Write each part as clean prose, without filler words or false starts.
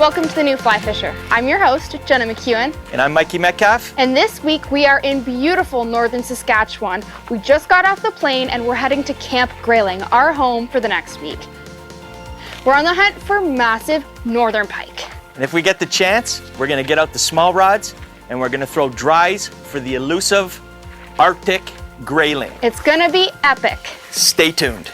Welcome to the New Fly Fisher. I'm your host, Jenna McEwen. And I'm Mikey Metcalf. And this week we are in beautiful northern Saskatchewan. We just got off the plane and we're heading to Camp Grayling, our home for the next week. We're on the hunt for massive northern pike. And if we get the chance, we're gonna get out the small rods and we're gonna throw dries for the elusive Arctic grayling. It's gonna be epic. Stay tuned.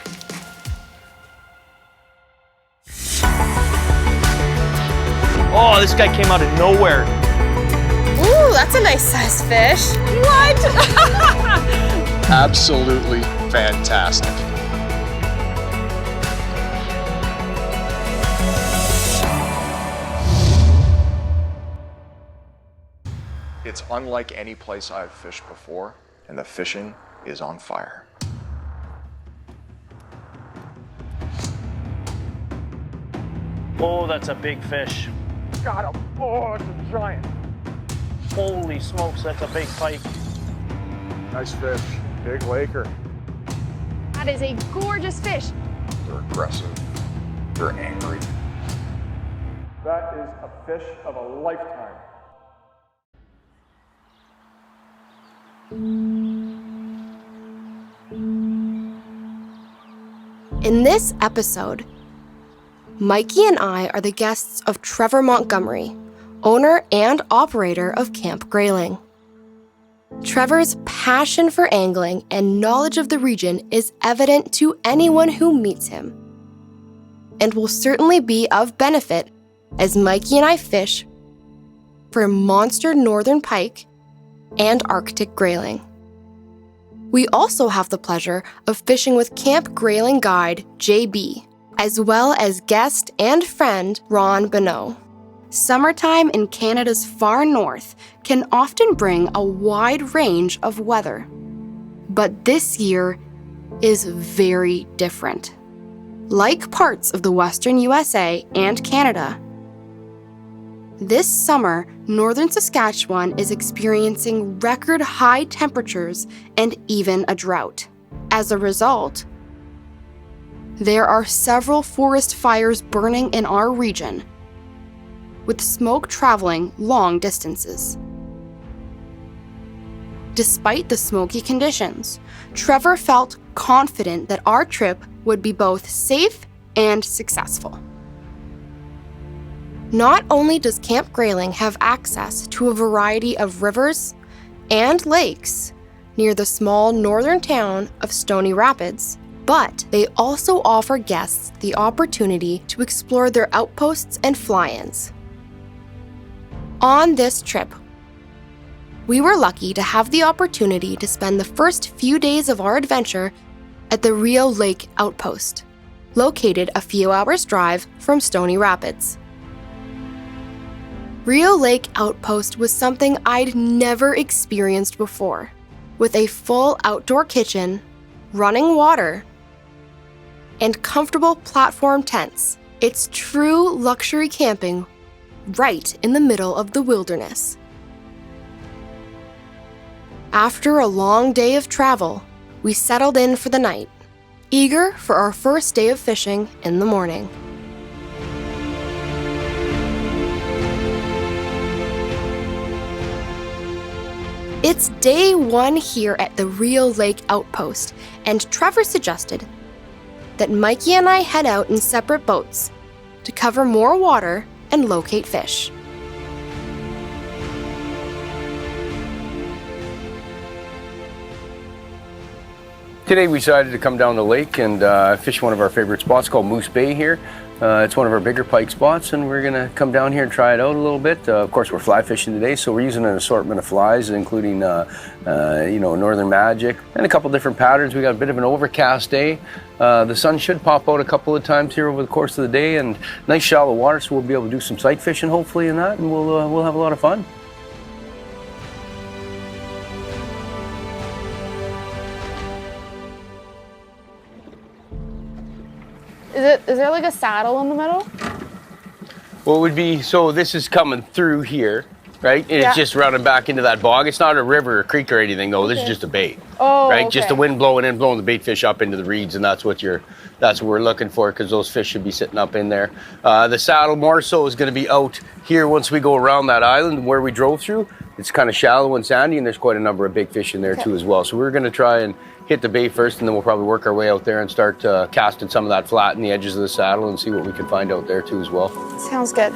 Oh, this guy came out of nowhere. Ooh, that's a nice sized fish. What? Absolutely fantastic. It's unlike any place I've fished before, and the fishing is on fire. Oh, that's a big fish. Got him. Oh, it's a giant. Holy smokes, that's a big pike. Nice fish. Big laker. That is a gorgeous fish. They're aggressive. They're angry. That is a fish of a lifetime. In this episode, Mikey and I are the guests of Trevor Montgomery, owner and operator of Camp Grayling. Trevor's passion for angling and knowledge of the region is evident to anyone who meets him, and will certainly be of benefit as Mikey and I fish for monster northern pike and Arctic grayling. We also have the pleasure of fishing with Camp Grayling guide JB, as well as guest and friend Ron Bonneau. Summertime in Canada's far north can often bring a wide range of weather, but this year is very different. Like parts of the western USA and Canada, this summer, northern Saskatchewan is experiencing record high temperatures and even a drought. As a result, there are several forest fires burning in our region, with smoke traveling long distances. Despite the smoky conditions, Trevor felt confident that our trip would be both safe and successful. Not only does Camp Grayling have access to a variety of rivers and lakes near the small northern town of Stony Rapids, but they also offer guests the opportunity to explore their outposts and fly-ins. On this trip, we were lucky to have the opportunity to spend the first few days of our adventure at the Rio Lake Outpost, located a few hours' drive from Stony Rapids. Rio Lake Outpost was something I'd never experienced before, with a full outdoor kitchen, running water, and comfortable platform tents. It's true luxury camping right in the middle of the wilderness. After a long day of travel, we settled in for the night, eager for our first day of fishing in the morning. It's day one here at the Rio Lake Outpost, and Trevor suggested that Mikey and I head out in separate boats to cover more water and locate fish. Today we decided to come down the lake and fish one of our favorite spots called Moose Bay here. It's one of our bigger pike spots, and we're gonna come down here and try it out a little bit. Of course, we're fly fishing today, so we're using an assortment of flies, including Northern Magic and a couple different patterns. We got a bit of an overcast day. The sun should pop out a couple of times here over the course of the day, and nice shallow water, so we'll be able to do some sight fishing hopefully in that, and we'll have a lot of fun. Is there like a saddle in the middle? Well, it would be, so this is coming through here, right? And Yeah. it's just running back into that bog. It's not a river or creek or anything, though. This is just a bait. Oh, right? okay. Just the wind blowing in, blowing the bait fish up into the reeds, and that's what we're looking for, because those fish should be sitting up in there. The saddle more so is going to be out here once we go around that island where we drove through. It's kind of shallow and sandy, and there's quite a number of big fish in there too as well. So we're going to try and hit the bait first, and then we'll probably work our way out there and start casting some of that flat in the edges of the saddle and see what we can find out there too as well. Sounds good.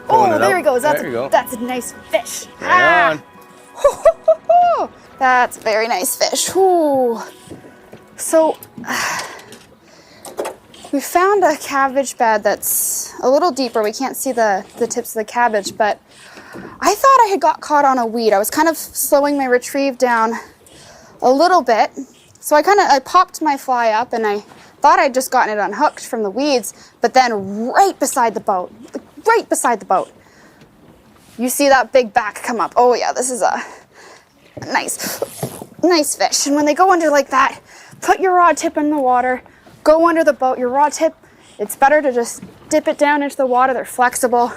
Oh, there he goes. There you go. That's a nice fish. Right on. That's a very nice fish. Ooh. So, we found a cabbage bed that's a little deeper. We can't see the tips of the cabbage, but I thought I had got caught on a weed. I was kind of slowing my retrieve down a little bit. So I popped my fly up, and I thought I'd just gotten it unhooked from the weeds, but then right beside the boat, you see that big back come up. Oh yeah, this is a nice fish. And when they go under like that, put your rod tip in the water, go under the boat. Your rod tip, it's better to just dip it down into the water. They're flexible.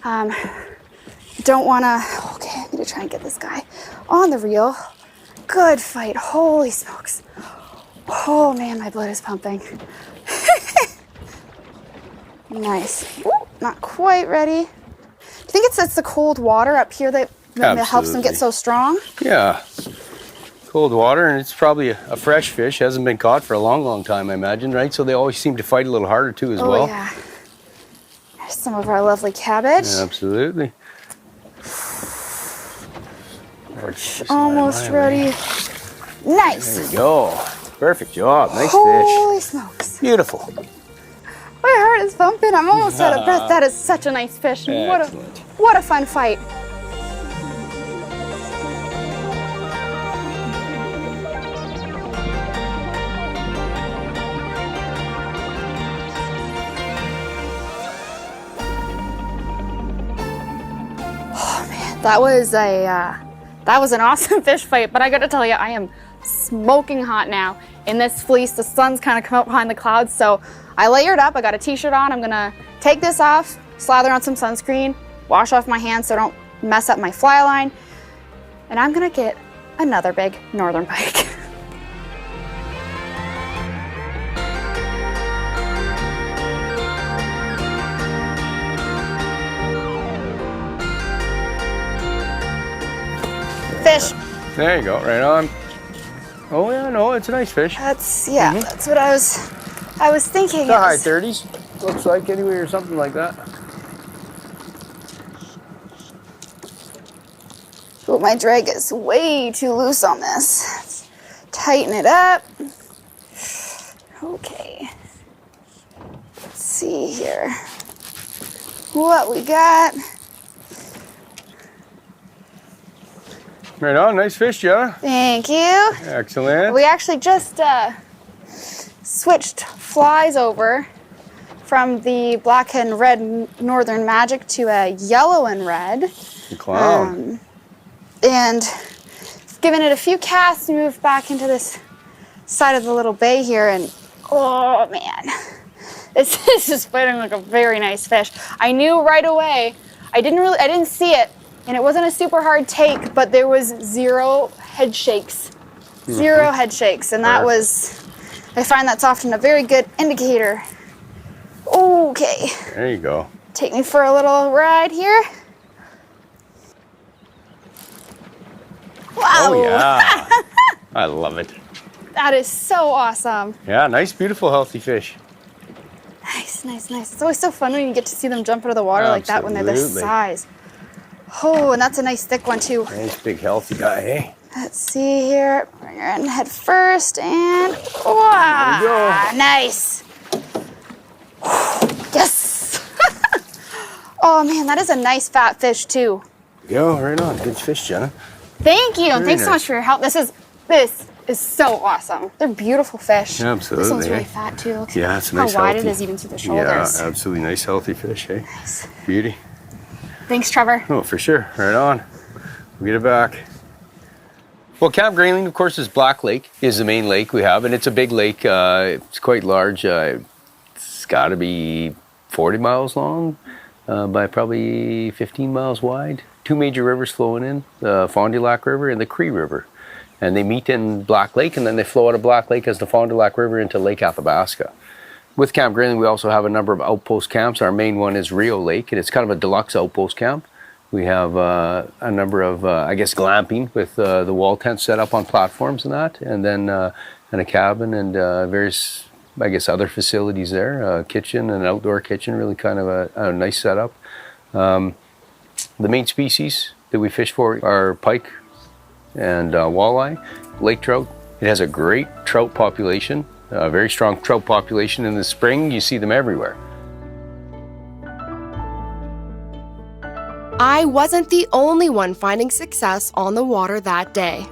Don't wanna, okay, I need to try and get this guy on the reel. Good fight, holy smokes. Oh man, my blood is pumping. Nice. Ooh, not quite ready. Do you think it's the cold water up here that helps them get so strong? Yeah. Cold water, and it's probably a fresh fish. Hasn't been caught for a long time, I imagine, right? So they always seem to fight a little harder too as well. Oh yeah. There's some of our lovely cabbage. Yeah, absolutely. Almost ready. Nice. There you go. Perfect job. Nice Holy fish. smokes. Beautiful. My heart is pumping. I'm almost out of breath. That is such a nice fish. Excellent. What a fun fight. Oh man, that was an awesome fish fight, but I gotta tell you, I am smoking hot now in this fleece. The sun's kind of come up behind the clouds, so I layered up. I got a t-shirt on. I'm gonna take this off, slather on some sunscreen, wash off my hands so I don't mess up my fly line, and I'm gonna get another big northern pike. Fish. There you go. Right on. Oh yeah, no, it's a nice fish. That's what I was thinking. The high 30s. Looks like anyway, or something like that. But my drag is way too loose on this. Let's tighten it up. Okay. Let's see here what we got. Right on. Nice fish, Jenna. Thank you. Excellent. We actually just switched flies over from the black and red Northern Magic to a yellow and red. Clown. And given it a few casts, moved back into this side of the little bay here, and oh man, this is fighting like a very nice fish. I knew right away. I didn't see it, and it wasn't a super hard take, but there was zero head shakes. Zero head shakes, and that was, I find that's often a very good indicator. Okay. There you go. Take me for a little ride here. Wow. Oh yeah. I love it. That is so awesome. Yeah, nice, beautiful, healthy fish. Nice, nice, nice. It's always so fun when you get to see them jump out of the water like that when they're this Absolutely. size. Oh, and that's a nice thick one too. Nice, big, healthy guy, hey? Let's see here. Bring her in head first, and wow, There you go. nice. Yes. Oh man, that is a nice fat fish too. Go, right on. Good fish, Jenna. Thank you, and Very thanks so nice. much for your help. This is so awesome. They're beautiful fish. Absolutely, This one's eh? really fat too. Look Yeah, it's a nice, how wide healthy. it is even through the Yeah, shoulders. absolutely nice, healthy fish, hey? Nice. Beauty. Thanks, Trevor. Oh, for sure. Right on. We'll get it back. Well, Camp Grayling, of course, is Black Lake, is the main lake we have, and it's a big lake. It's quite large. It's got to be 40 miles long by probably 15 miles wide. Two major rivers flowing in, the Fond du Lac River and the Cree River. And they meet in Black Lake, and then they flow out of Black Lake as the Fond du Lac River into Lake Athabasca. With Camp Grayling, we also have a number of outpost camps. Our main one is Rio Lake, and it's kind of a deluxe outpost camp. We have a number of, glamping with the wall tents set up on platforms and that, and then and a cabin and various, other facilities there. Kitchen and outdoor kitchen, really kind of a nice setup. The main species that we fish for are pike and walleye, lake trout. It has a great trout population, a very strong trout population. In the spring, you see them everywhere. I wasn't the only one finding success on the water that day.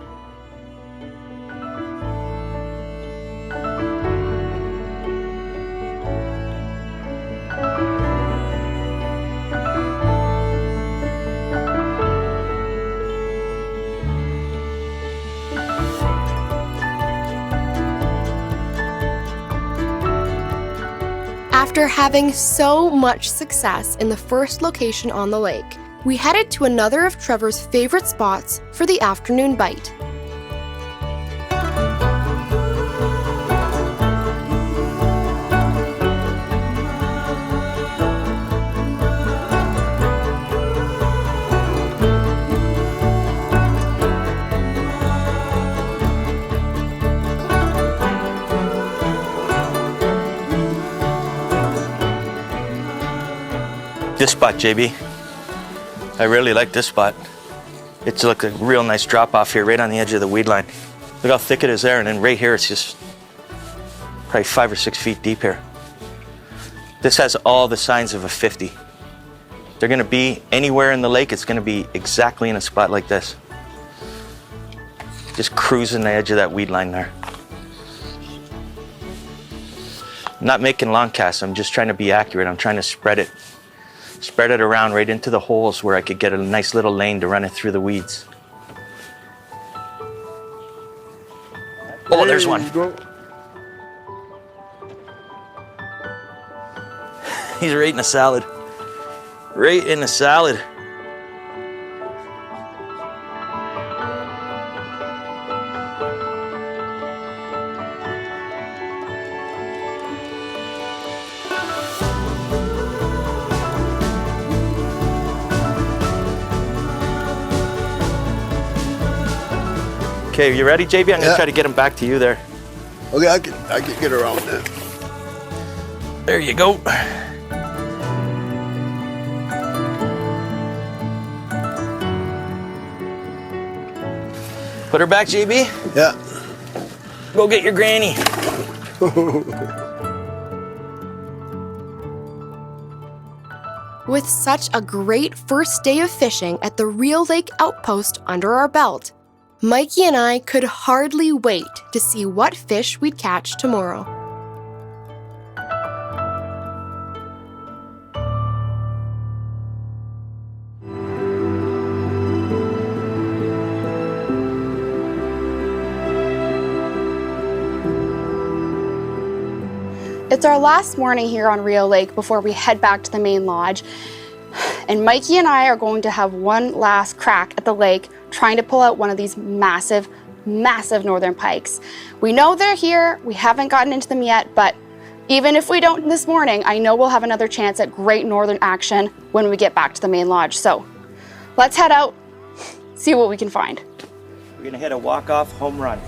After having so much success in the first location on the lake, we headed to another of Trevor's favorite spots for the afternoon bite. This spot, JB. I really like this spot. It's like a real nice drop off here, right on the edge of the weed line. Look how thick it is there, and then right here it's just probably 5 or 6 feet deep here. This has all the signs of a 50. They're gonna be anywhere in the lake, it's gonna be exactly in a spot like this. Just cruising the edge of that weed line there. I'm not making long casts, I'm just trying to be accurate. I'm trying to spread it around right into the holes where I could get a nice little lane to run it through the weeds. Oh, there's one. He's right in the salad. Right in the salad. Okay, you ready, JB? I'm gonna try to get him back to you there. Okay, I can get around that. There you go. Put her back, JB. Yeah. Go get your granny. With such a great first day of fishing at the Rio Lake Outpost under our belt, Mikey and I could hardly wait to see what fish we'd catch tomorrow. It's our last morning here on Rio Lake before we head back to the main lodge. And Mikey and I are going to have one last crack at the lake trying to pull out one of these massive, massive northern pikes. We know they're here, we haven't gotten into them yet, but even if we don't this morning, I know we'll have another chance at great northern action when we get back to the main lodge. So let's head out, see what we can find. We're gonna hit a walk-off home run.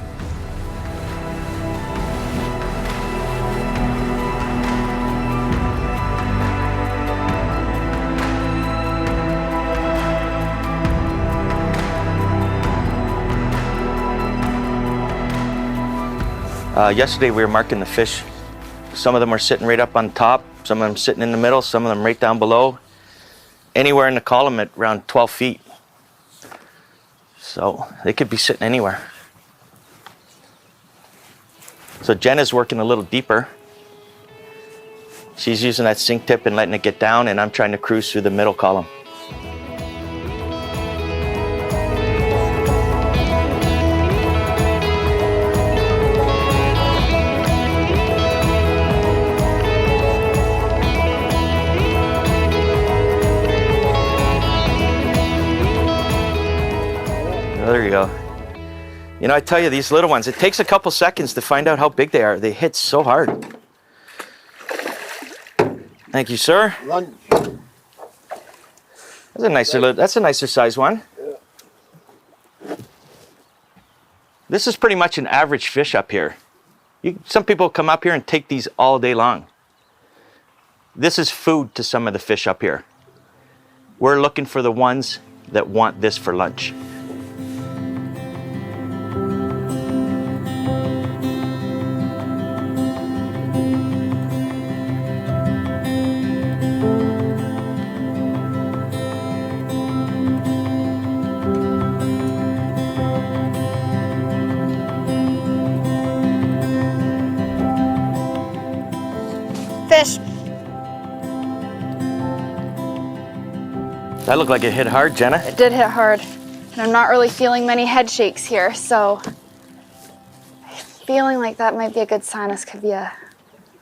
Yesterday we were marking the fish. Some of them are sitting right up on top, some of them sitting in the middle, some of them right down below. Anywhere in the column at around 12 feet. So they could be sitting anywhere. So Jenna's working a little deeper. She's using that sink tip and letting it get down, and I'm trying to cruise through the middle column. You know, I tell you, these little ones, it takes a couple seconds to find out how big they are. They hit so hard. Thank you, sir. Run. That's a nicer size one. This is pretty much an average fish up here. Some people come up here and take these all day long. This is food to some of the fish up here. We're looking for the ones that want this for lunch. Fish. That looked like it hit hard, Jenna. It did hit hard. And I'm not really feeling many head shakes here, so feeling like that might be a good sign this could be a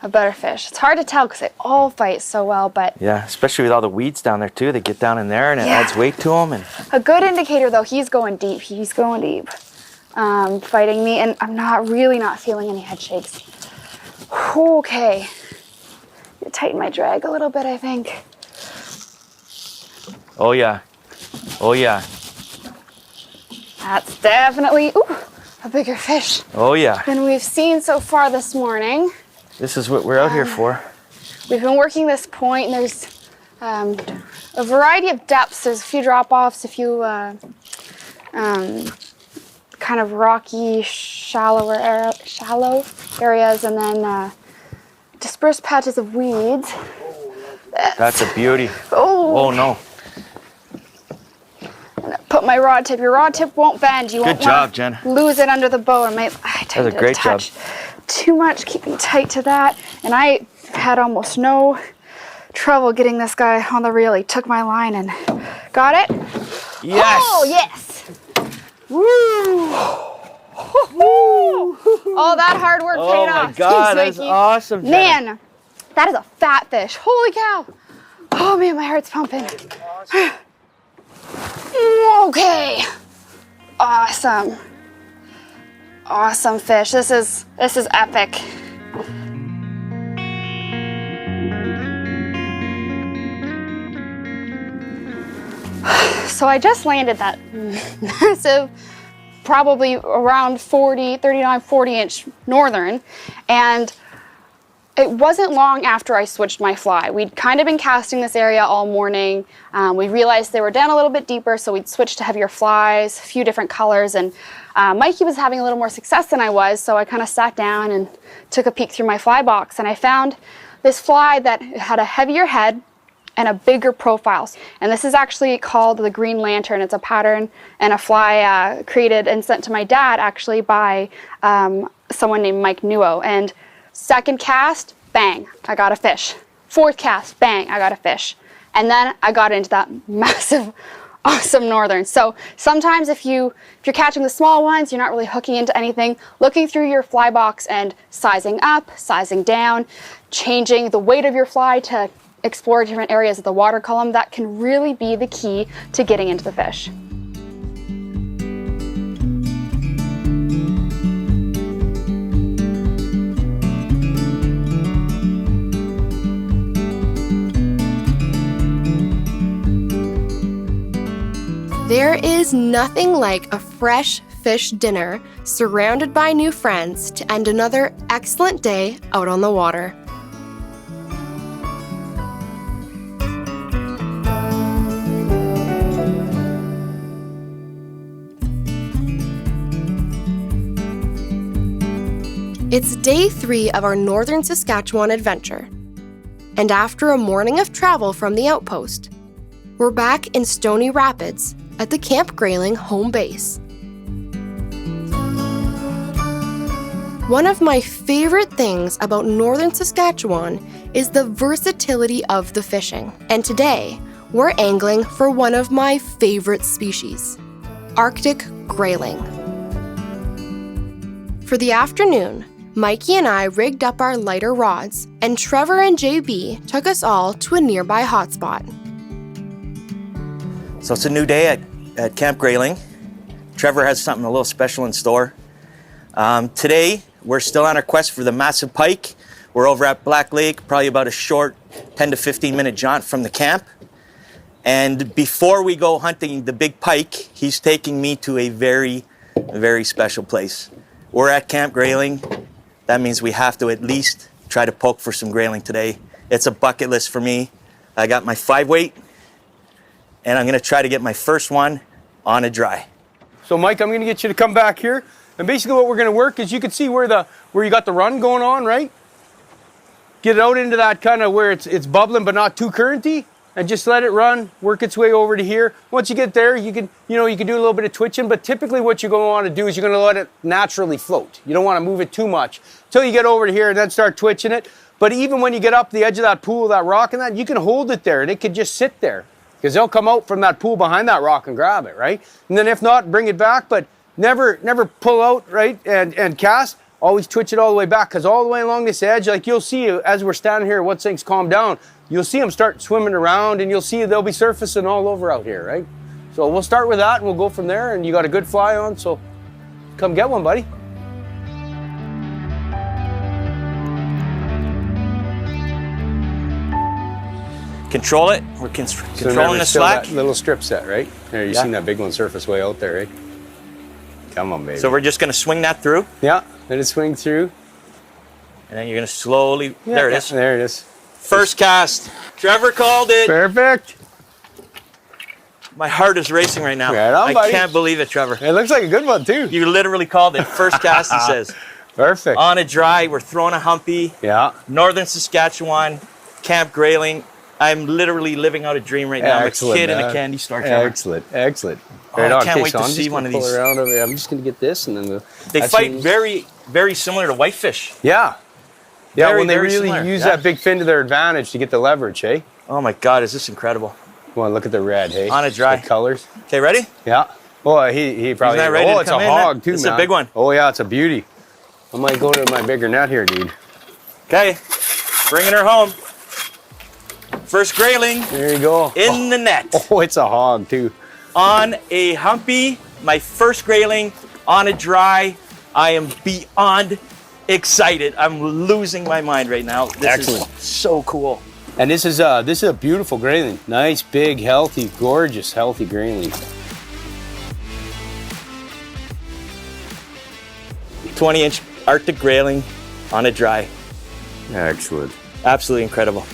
better fish. It's hard to tell because they all fight so well, but Yeah, especially with all the weeds down there too. They get down in there and it adds weight to them. And a good indicator though, he's going deep. He's going deep, fighting me, and I'm not feeling any head shakes. Okay, tighten my drag a little bit, I think. oh yeah, oh yeah, That's definitely a bigger fish oh yeah. than we've seen so far this morning. This is what we're out here for. We've been working this point, and there's a variety of depths. There's a few drop-offs, a few kind of rocky, shallow areas, and then dispersed patches of weeds. That's a beauty. Oh, Oh no. put my rod tip. Your rod tip won't bend. You won't Good job, wanna Jen. lose it under the bow. I tend a to great job. touch too much, keeping tight to that. And I had almost no trouble getting this guy on the reel. He took my line and got it. Yes. Oh, yes. Woo. All that hard work Oh paid my off. God, Thanks, that's Mikey. awesome, Jenna. Man, that is a fat fish. Holy cow. Oh man, my heart's pumping. Okay. Awesome. Awesome fish. This is epic. So I just landed that massive, probably around 39, 40-inch northern, and it wasn't long after I switched my fly. We'd kind of been casting this area all morning. We realized they were down a little bit deeper, so we'd switched to heavier flies, a few different colors, and Mikey was having a little more success than I was, so I kind of sat down and took a peek through my fly box, and I found this fly that had a heavier head and a bigger profile. And this is actually called the Green Lantern. It's a pattern and a fly created and sent to my dad actually by someone named Mike Nuo. And second cast, bang, I got a fish. Fourth cast, bang, I got a fish. And then I got into that massive, awesome northern. So sometimes if you're catching the small ones, you're not really hooking into anything, looking through your fly box and sizing up, sizing down, changing the weight of your fly to explore different areas of the water column, that can really be the key to getting into the fish. There is nothing like a fresh fish dinner surrounded by new friends to end another excellent day out on the water. It's day 3 of our northern Saskatchewan adventure, and after a morning of travel from the outpost, we're back in Stony Rapids at the Camp Grayling home base. One of my favorite things about northern Saskatchewan is the versatility of the fishing, and today we're angling for one of my favorite species, Arctic grayling. For the afternoon, Mikey and I rigged up our lighter rods, and Trevor and JB took us all to a nearby hotspot. So it's a new day at Camp Grayling. Trevor has something a little special in store. Today, we're still on our quest for the massive pike. We're over at Black Lake, probably about a short 10 to 15 minute jaunt from the camp. And before we go hunting the big pike, he's taking me to a very, very special place. We're at Camp Grayling. That means we have to at least try to poke for some grayling today. It's a bucket list for me. I got my 5-weight, and I'm gonna try to get my first one on a dry. So Mike, I'm gonna get you to come back here. And basically what we're gonna work is you can see where you got the run going on, right? Get it out into that kind of where it's bubbling but not too currenty, and just let it run, work its way over to here. Once you get there, you can do a little bit of twitching, but typically what you're gonna wanna do is you're gonna let it naturally float. You don't wanna move it too much until you get over to here and then start twitching it. But even when you get up the edge of that pool, that rock and that, you can hold it there and it could just sit there because they'll come out from that pool behind that rock and grab it, right? And then if not, bring it back, but never pull out, right, and cast. Always twitch it all the way back, because all the way along this edge, like you'll see as we're standing here, once things calm down, you'll see them start swimming around, and you'll see they'll be surfacing all over out here, right? So we'll start with that, and we'll go from there, and you got a good fly on, so come get one, buddy. Control it. We're controlling the slack. That little strip set, right? There, you Yeah. seen that big one surface way out there, right? Come on, baby. So we're just gonna swing that through, Yeah, let it swing through. and then you're gonna slowly, there it is. There it is. First cast. Trevor called it. Perfect. My heart is racing right now. Right on, I buddy. can't believe it, Trevor. It looks like a good one, too. You literally called it. First cast, he says. Perfect. On a dry, we're throwing a humpy. Yeah. Northern Saskatchewan, Camp Grayling. I'm literally living out a dream right now. Excellent, I'm a kid in man. a candy store. Trevor. Excellent, excellent. Oh, I can't wait to I'm see just one gonna of pull these. around over here. I'm just going to get this and then we'll... They that's fight when- very, very similar to whitefish. Yeah. Yeah, Very, when they very really similar. use Yeah. that big fin to their advantage to get the leverage, hey? Oh my God, is this incredible? Come on, look at the red, hey? On a dry. The colors. Okay, ready? Yeah. Oh, he probably... He's not ready oh, to it's come a in, hog, man. too, This is man. a big one. Oh, yeah, it's a beauty. I might go to my bigger net here, dude. Okay, bringing her home. First grayling There you go. in the net. Oh, it's a hog, too. On a humpy, my first grayling on a dry. I am beyond excited. I'm losing my mind right now. This Excellent. is so cool. And this is a beautiful grayling. Nice, big, healthy, gorgeous, healthy grayling. 20-inch Arctic grayling on a dry. Excellent. Absolutely incredible.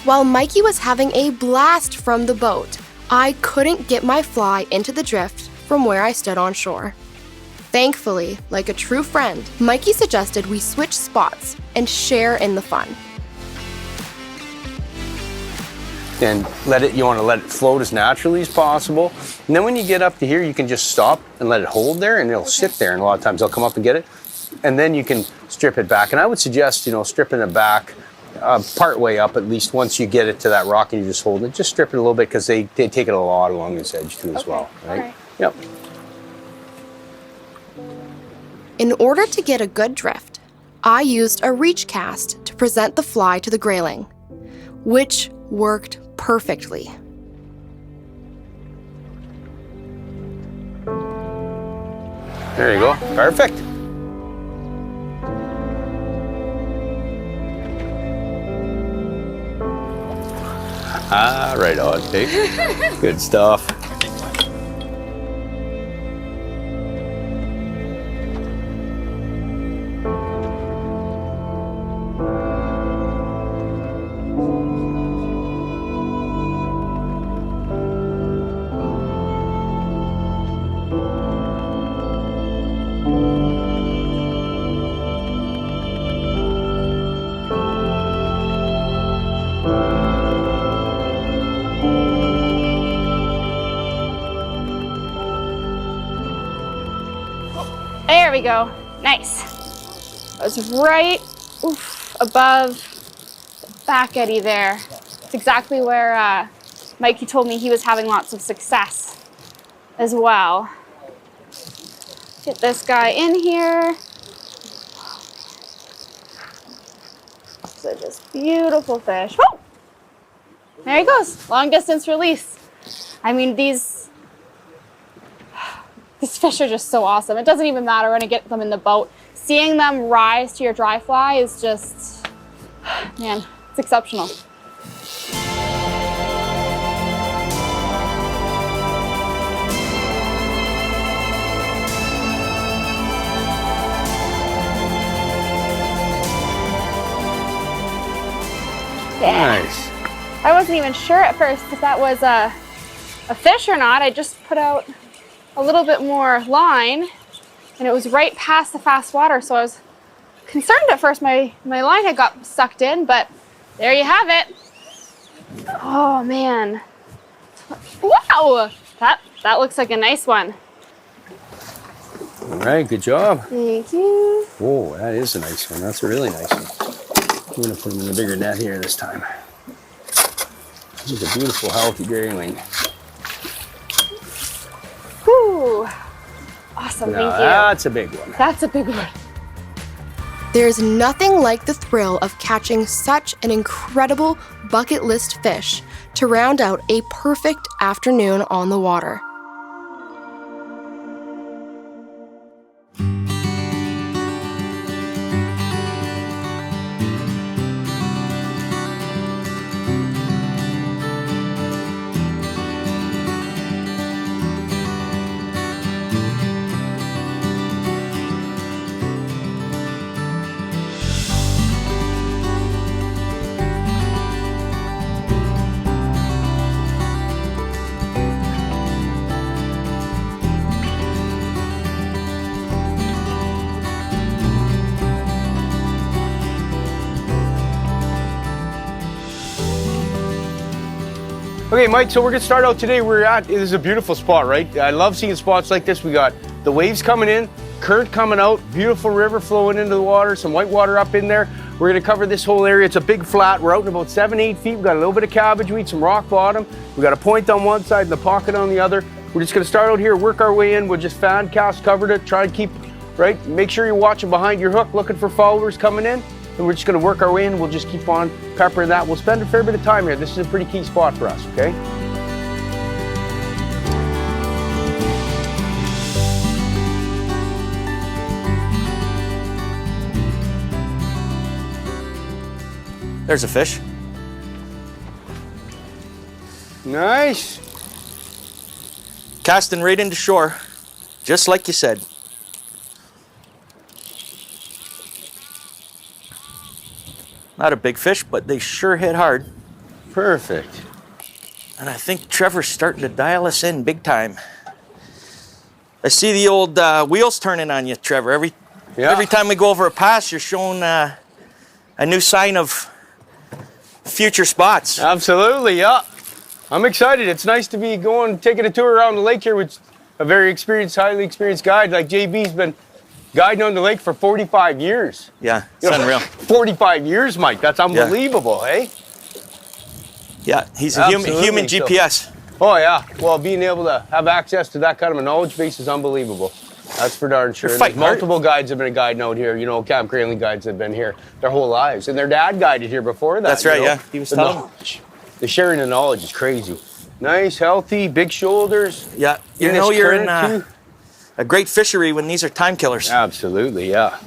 While Mikey was having a blast from the boat, I couldn't get my fly into the drift from where I stood on shore. Thankfully, like a true friend, Mikey suggested we switch spots and share in the fun. And you want to let it float as naturally as possible. And then when you get up to here, you can just stop and let it hold there and it'll sit there. And a lot of times they'll come up and get it. And then you can strip it back. And I would suggest, stripping it back part way up, at least once you get it to that rock and you just hold it. Just strip it a little bit because they take it a lot along this edge too as well, right? Alright. Yep. In order to get a good drift, I used a reach cast to present the fly to the grayling, which worked perfectly. There you go. Perfect. Ah, right on, Pete. Good stuff. There we go. Nice. It was right above the back eddy there. It's exactly where Mikey told me he was having lots of success as well. Get this guy in here. So just beautiful fish. Woo! There he goes, long distance release. I mean, these fish are just so awesome. It doesn't even matter when I get them in the boat. Seeing them rise to your dry fly is just, man, it's exceptional. Nice. I wasn't even sure at first if that was a fish or not. I just put out a little bit more line and it was right past the fast water. So I was concerned at first my line had got sucked in, but there you have it. Oh man. Wow, that looks like a nice one. All right, good job. Thank you. Whoa, that is a nice one. That's a really nice one. I'm gonna put him in a bigger net here this time. He's a beautiful, healthy grayling. Whew. Awesome, Now, thank you. that's a big one. That's a big one. There's nothing like the thrill of catching such an incredible bucket list fish to round out a perfect afternoon on the water. Okay, Mike, so we're gonna start out today. This is a beautiful spot, right? I love seeing spots like this. We got the waves coming in, current coming out, beautiful river flowing into the water, some white water up in there. We're gonna cover this whole area. It's a big flat. We're out in about 7-8 feet. We've got a little bit of cabbage weed, some rock bottom. We got a point on one side and the pocket on the other. We're just gonna start out here, work our way in. We'll just fan cast, covered it, try and keep, right? Make sure you're watching behind your hook, looking for followers coming in. And we're just gonna work our way in. We'll just keep on peppering that. We'll spend a fair bit of time here. This is a pretty key spot for us, okay? There's a fish. Nice. Casting right into shore, just like you said. Not a big fish, but they sure hit hard. Perfect. And I think Trevor's starting to dial us in big time. I see the old wheels turning on you, Trevor. Every time we go over a pass, you're showing a new sign of future spots. Absolutely, yeah. I'm excited. It's nice to be taking a tour around the lake here with a very experienced, highly experienced guide. Like JB's been guiding on the lake for 45 years. Yeah, it's unreal. 45 years, Mike. That's unbelievable, eh? Yeah, he's a human GPS. Oh, yeah. Well, being able to have access to that kind of a knowledge base is unbelievable. That's for darn sure. Multiple guides have been guiding out here. You know, Camp Grayling guides have been here their whole lives. And their dad guided here before that. That's right, yeah. He was telling me. The sharing of knowledge is crazy. Nice, healthy, big shoulders. Yeah, you know you're in a great fishery when these are time killers. Absolutely, yeah.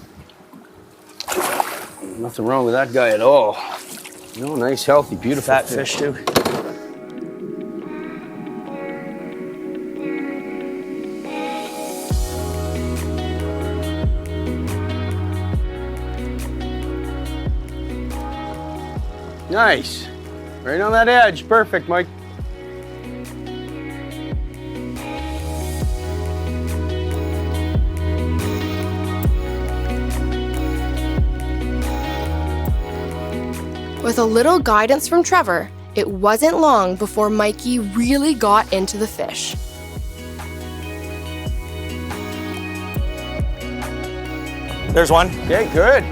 Nothing wrong with that guy at all. You know, nice, healthy, beautiful fat fish too. Nice. Right on that edge. Perfect, Mike. With a little guidance from Trevor, it wasn't long before Mikey really got into the fish. There's one. Okay, good.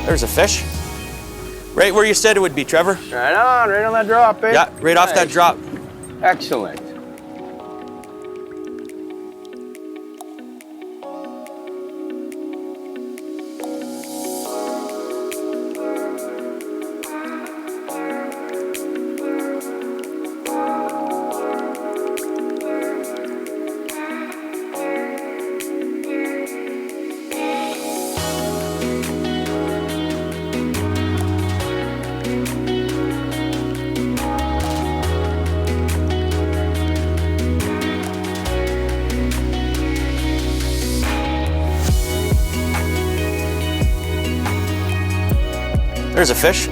There's a fish. Right where you said it would be, Trevor. Right on that drop, eh? Yeah, right off that drop. Excellent. There's a fish.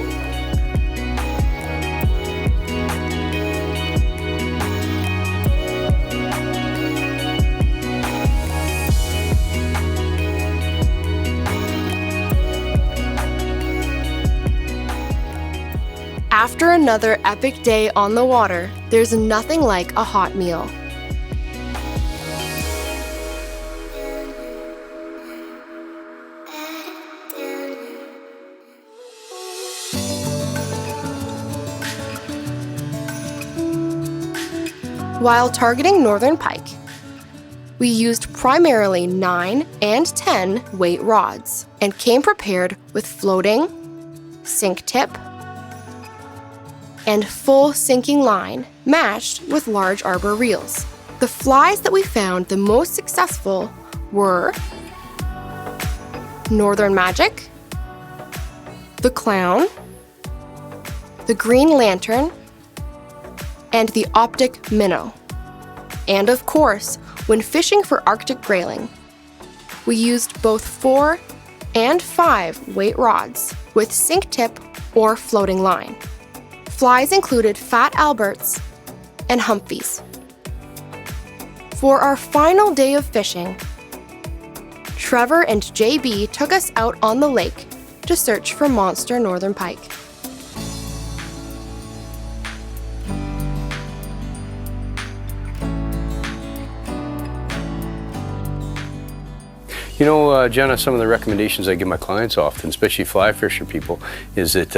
After another epic day on the water, there's nothing like a hot meal. While targeting northern pike, we used primarily 9 and 10 weight rods and came prepared with floating, sink tip, and full sinking line matched with large arbor reels. The flies that we found the most successful were Northern Magic, the Clown, the Green Lantern, and the Optic Minnow. And of course, when fishing for Arctic grayling, we used both 4 and 5 weight rods with sink tip or floating line. Flies included Fat Alberts and Humphreys. For our final day of fishing, Trevor and JB took us out on the lake to search for monster northern pike. You know, Jenna, some of the recommendations I give my clients often, especially fly fisher people, is that,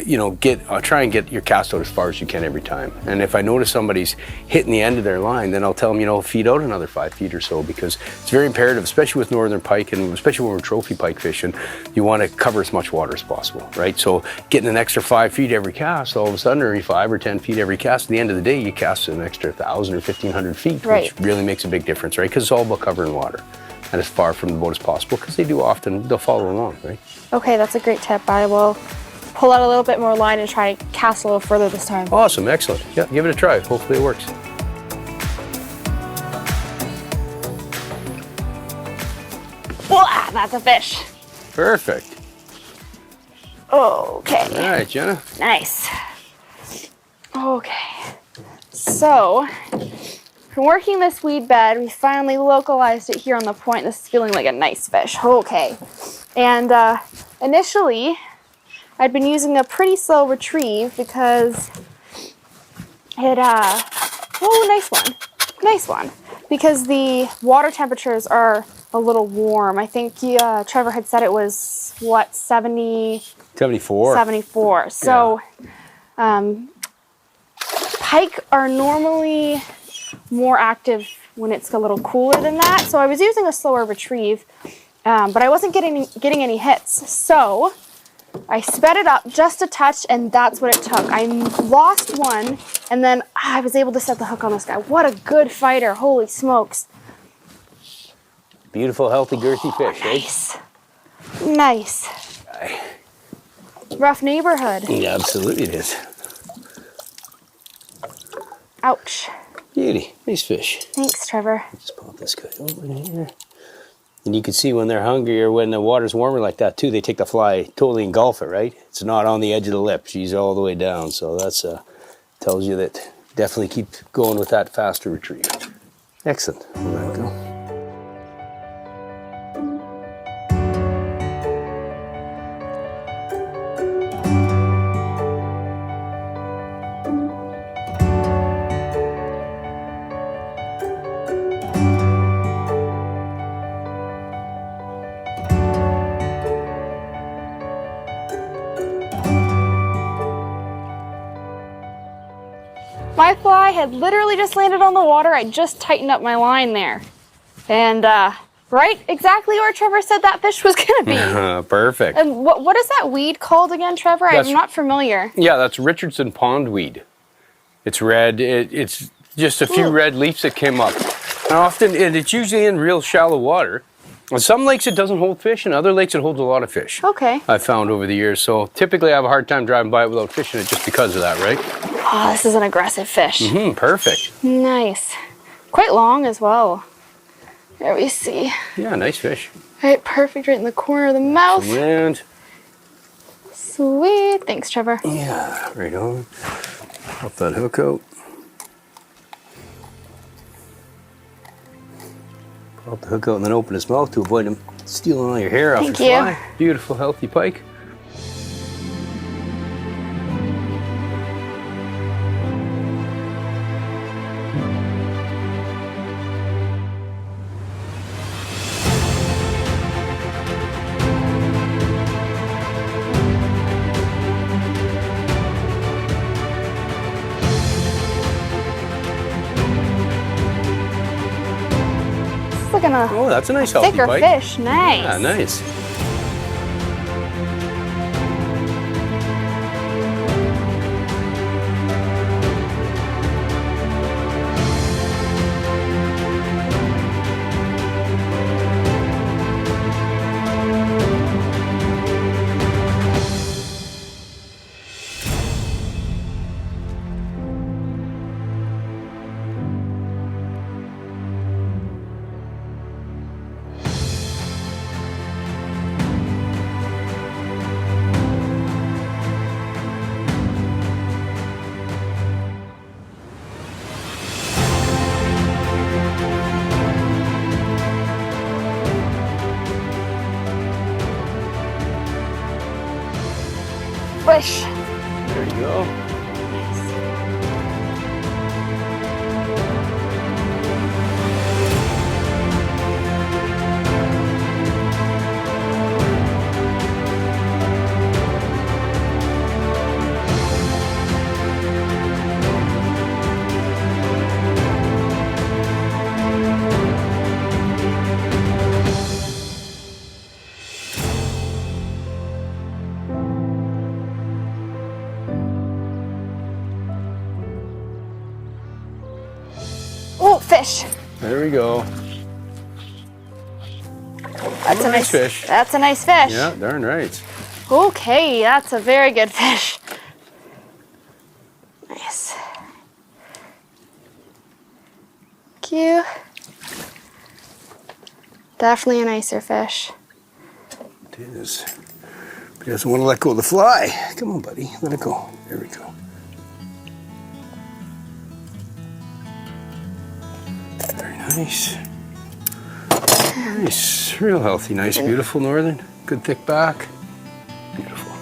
you know, try and get your cast out as far as you can every time. And if I notice somebody's hitting the end of their line, then I'll tell them, you know, feed out another 5 feet or so, because it's very imperative, especially with northern pike and especially when we're trophy pike fishing, you want to cover as much water as possible, right? So getting an extra 5 feet every cast, all of a sudden, or 5 or 10 feet every cast, at the end of the day, you cast an extra 1,000 or 1,500 feet, Right. which really makes a big difference, right? Because it's all about covering water and as far from the boat as possible, because they'll follow along, right? Okay, that's a great tip. I will pull out a little bit more line and try to cast a little further this time. Awesome, excellent. Yeah, give it a try. Hopefully it works. Voila, that's a fish. Perfect. Okay. All right, Jenna. Nice. Okay. So, from working this weed bed, we finally localized it here on the point. This is feeling like a nice fish. Okay. And initially, I'd been using a pretty slow retrieve because it, oh, nice one. Nice one. Because the water temperatures are a little warm. I think Trevor had said it was, what, 74. 74. So, pike are normally more active when it's a little cooler than that. So I was using a slower retrieve, but I wasn't getting any hits. So I sped it up just a touch, and that's what it took. I lost one, and then I was able to set the hook on this guy. What a good fighter. Holy smokes. Beautiful, healthy, girthy fish, Nice. Nice. Rough neighborhood. Yeah, absolutely it is. Ouch. Beauty, nice fish. Thanks, Trevor. Let's pop this guy over here. And you can see when they're hungry or when the water's warmer like that too, they take the fly, totally engulf it, right? It's not on the edge of the lip. She's all the way down. So that's tells you that definitely keep going with that faster retrieve. Excellent. We'll let it go. My fly had literally just landed on the water. I just tightened up my line there. And right exactly where Trevor said that fish was gonna be. Perfect. And what is that weed called again, Trevor? I'm not familiar. Yeah, that's Richardson pondweed. It's red. It's just a few red leaves that came up. And often, it's usually in real shallow water. On some lakes it doesn't hold fish, and other lakes it holds a lot of fish. Okay. I've found over the years. So typically I have a hard time driving by it without fishing it just because of that, right? Oh, this is an aggressive fish. Perfect. Nice. Quite long as well. There we see. Yeah, nice fish. Right, perfect right in the corner of the mouth. And Sweet. Thanks, Trevor. yeah, right on. Pop that hook out. Pop the hook out and then open his mouth to avoid him stealing all your hair off your Thank you. fly. Beautiful, healthy pike. Look at a Oh, that's a nice healthy thicker pike. fish. Nice. Yeah, nice. Fish. There you go. Oh, fish. There we go. That's a Nice fish. That's a nice fish. Yeah, darn right. Okay, that's a very good fish. Nice. Thank you. Definitely a nicer fish. It is. But he doesn't want to let go of the fly. Come on, buddy. Let it go. There we go. Very nice. Nice. Real healthy. Nice, beautiful northern. Good thick back. Beautiful.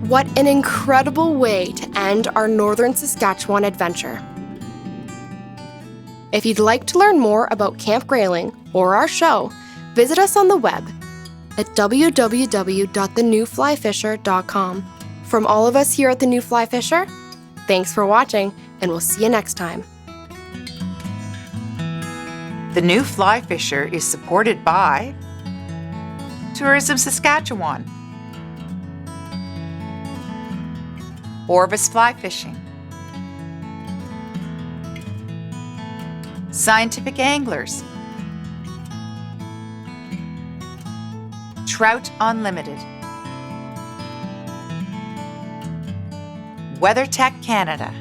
What an incredible way to end our Northern Saskatchewan adventure. If you'd like to learn more about Camp Grayling or our show, visit us on the web at www.thenewflyfisher.com. From all of us here at The New Fly Fisher, thanks for watching, and we'll see you next time. The New Fly Fisher is supported by Tourism Saskatchewan, Orvis Fly Fishing, Scientific Anglers, Trout Unlimited, WeatherTech Canada,